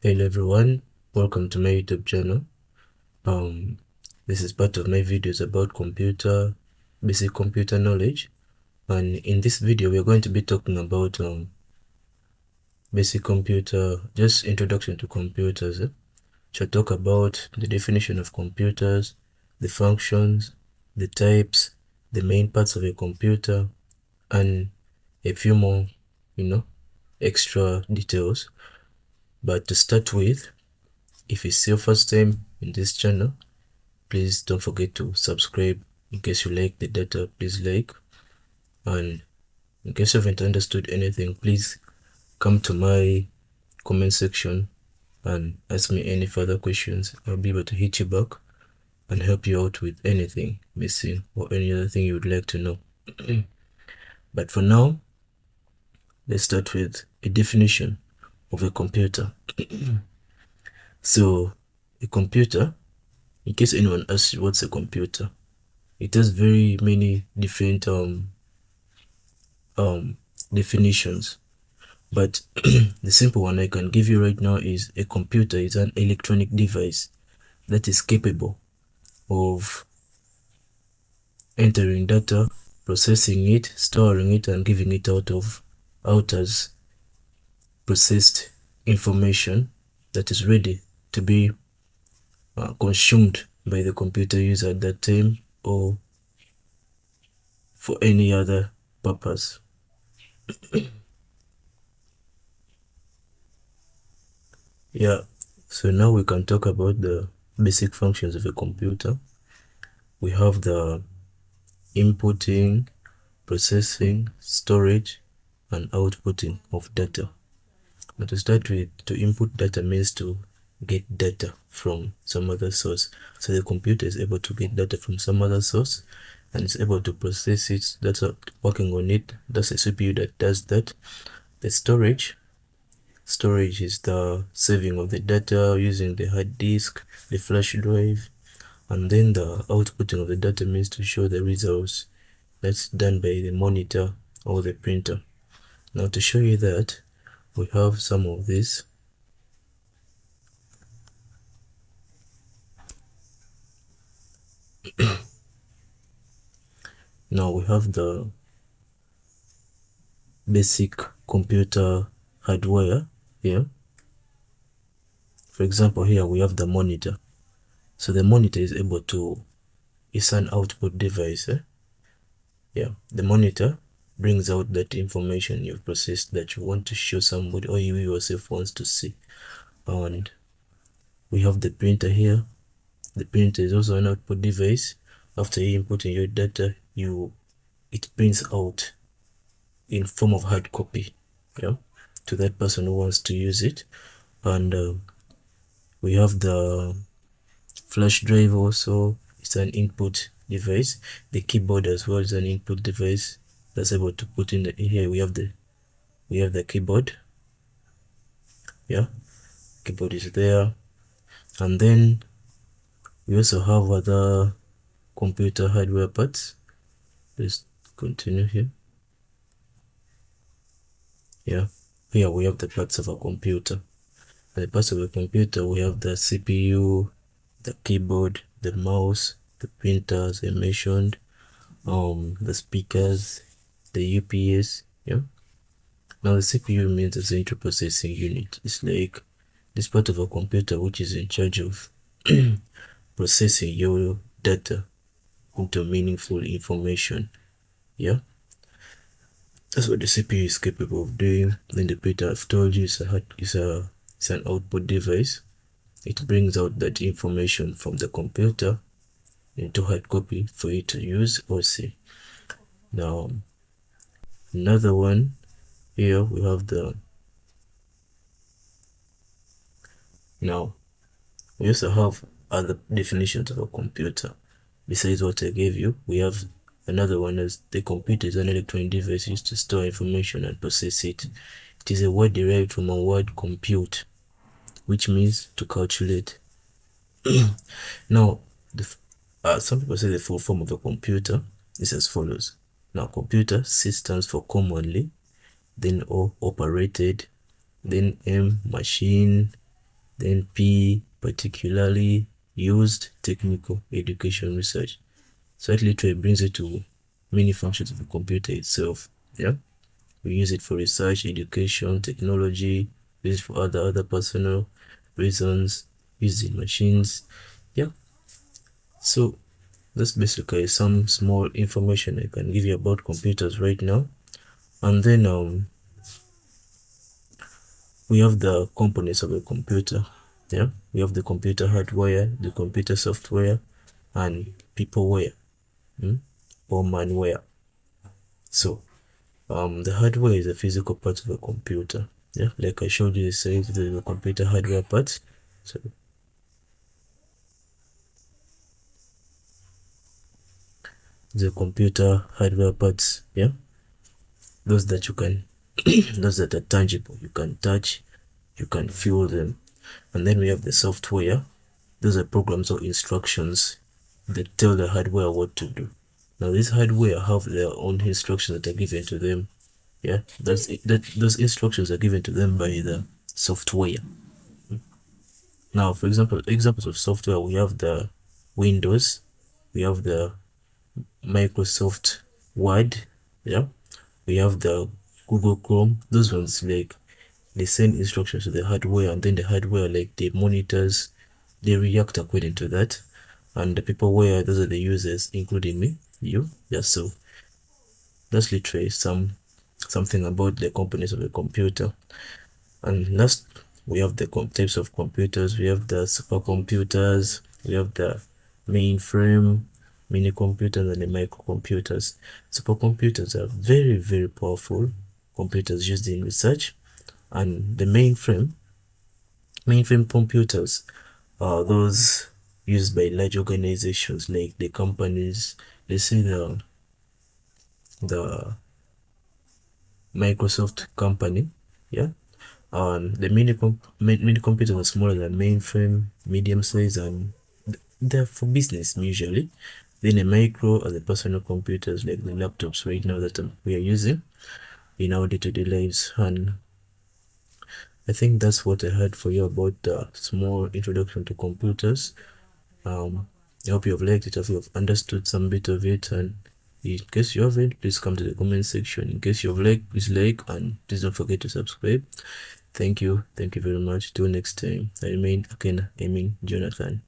Hello everyone, welcome to my YouTube channel. This is part of my videos about basic computer knowledge, and in this video we are going to be talking about just introduction to computers. Shall talk about the definition of computers, the functions, the types, the main parts of a computer, and a few more, extra details. But to start with, if it's your first time in this channel, please don't forget to subscribe. In case you like the data, please like. And in case you haven't understood anything, please come to my comment section and ask me any further questions. I'll be able to hit you back and help you out with anything missing or any other thing you would like to know. But for now, let's start with a definition of a computer. So a computer, in case anyone asks you what's a computer, it has very many different definitions, but the simple one I can give you right now is a computer is an electronic device that is capable of entering data, processing it, storing it, and giving it out as processed information that is ready to be consumed by the computer user at that time or for any other purpose. Yeah, so now we can talk about the basic functions of a computer. We have the inputting, processing, storage, and outputting of data. Now to start with, to input data means to get data from some other source. So the computer is able to get data from some other source and it's able to process it. That's working on it. That's a CPU that does that. The storage is the saving of the data using the hard disk, the flash drive, and then the outputting of the data means to show the results. That's done by the monitor or the printer. Now to show you that, we have some of this. Now we have the basic computer hardware here. For example, here we have the monitor. So the monitor is able to, it's an output device. Yeah, the monitor brings out that information you've processed that you want to show somebody or you yourself wants to see. And we have the printer here. The printer is also an output device. After you inputting your data, it prints out in form of hard copy, yeah, to that person who wants to use it. And we have the flash drive also. It's an input device. The keyboard as well is an input device that's able to put in here. We have the keyboard. Yeah, keyboard is there. And then we also have other computer hardware parts. Let's continue here. Yeah, here we have the parts of a computer. The parts of a computer, we have the CPU, the keyboard, the mouse, the printer, as I mentioned, the speakers, the UPS. Yeah. Now the CPU means the central processing unit. It's like this part of a computer which is in charge of processing your data into meaningful information. Yeah, that's what the CPU is capable of doing. Then the printer, I've told you, it's an output device. It brings out that information from the computer into hard copy for you to use or see. Now another one here, we have now we also have other definitions of a computer besides what I gave you. We have another one as the computer is an electronic device used to store information and process it. It is a word derived from a word compute, which means to calculate. Now some people say the full form of a computer is as follows. Now computer, C stands for commonly, then O, operated, then M, machine, Then P, particularly used technical education research. So it literally brings it to many functions of the computer itself. Yeah, we use it for research, education, technology, use it for other personal reasons, use it in machines. Yeah, so that's basically some small information I can give you about computers right now. And then we have the components of a computer. Yeah, we have the computer hardware, the computer software, and peopleware, or manware. So the hardware is a physical part of a computer. Yeah, like I showed you, say the computer hardware parts. So the computer hardware parts, yeah, those that you can those that are tangible, you can touch, you can feel them. And then we have the software. Those are programs or instructions that tell the hardware what to do. Now this hardware have their own instructions that are given to them. Yeah, those instructions are given to them by the software. Now, for example, examples of software, we have the Windows, we have the Microsoft Word, yeah, we have the Google Chrome. Those ones, like, they send instructions to the hardware, and then the hardware, like the monitors, they react according to that. And the peopleware, those are the users, including me, you. Yeah, so that's literally something about the components of a computer. And last, we have the types of computers. We have the supercomputers, we have the mainframe, mini computers, and the microcomputers. Supercomputers are very, very powerful computers used in research. And the mainframe computers are those used by large organizations, like the companies, let's say the Microsoft company. Yeah, the mini computers are smaller than mainframe, medium size, and they're for business usually. Then a micro are the personal computers, like the laptops right now that we are using in our day-to-day lives. And I think that's what I had for you about the small introduction to computers. I hope you have liked it, I hope you have understood some bit of it, and in case you haven't, please come to the comment section. In case you have liked, please like, and please don't forget to subscribe. Thank you very much. Till next time, I remain again Emin Jonathan.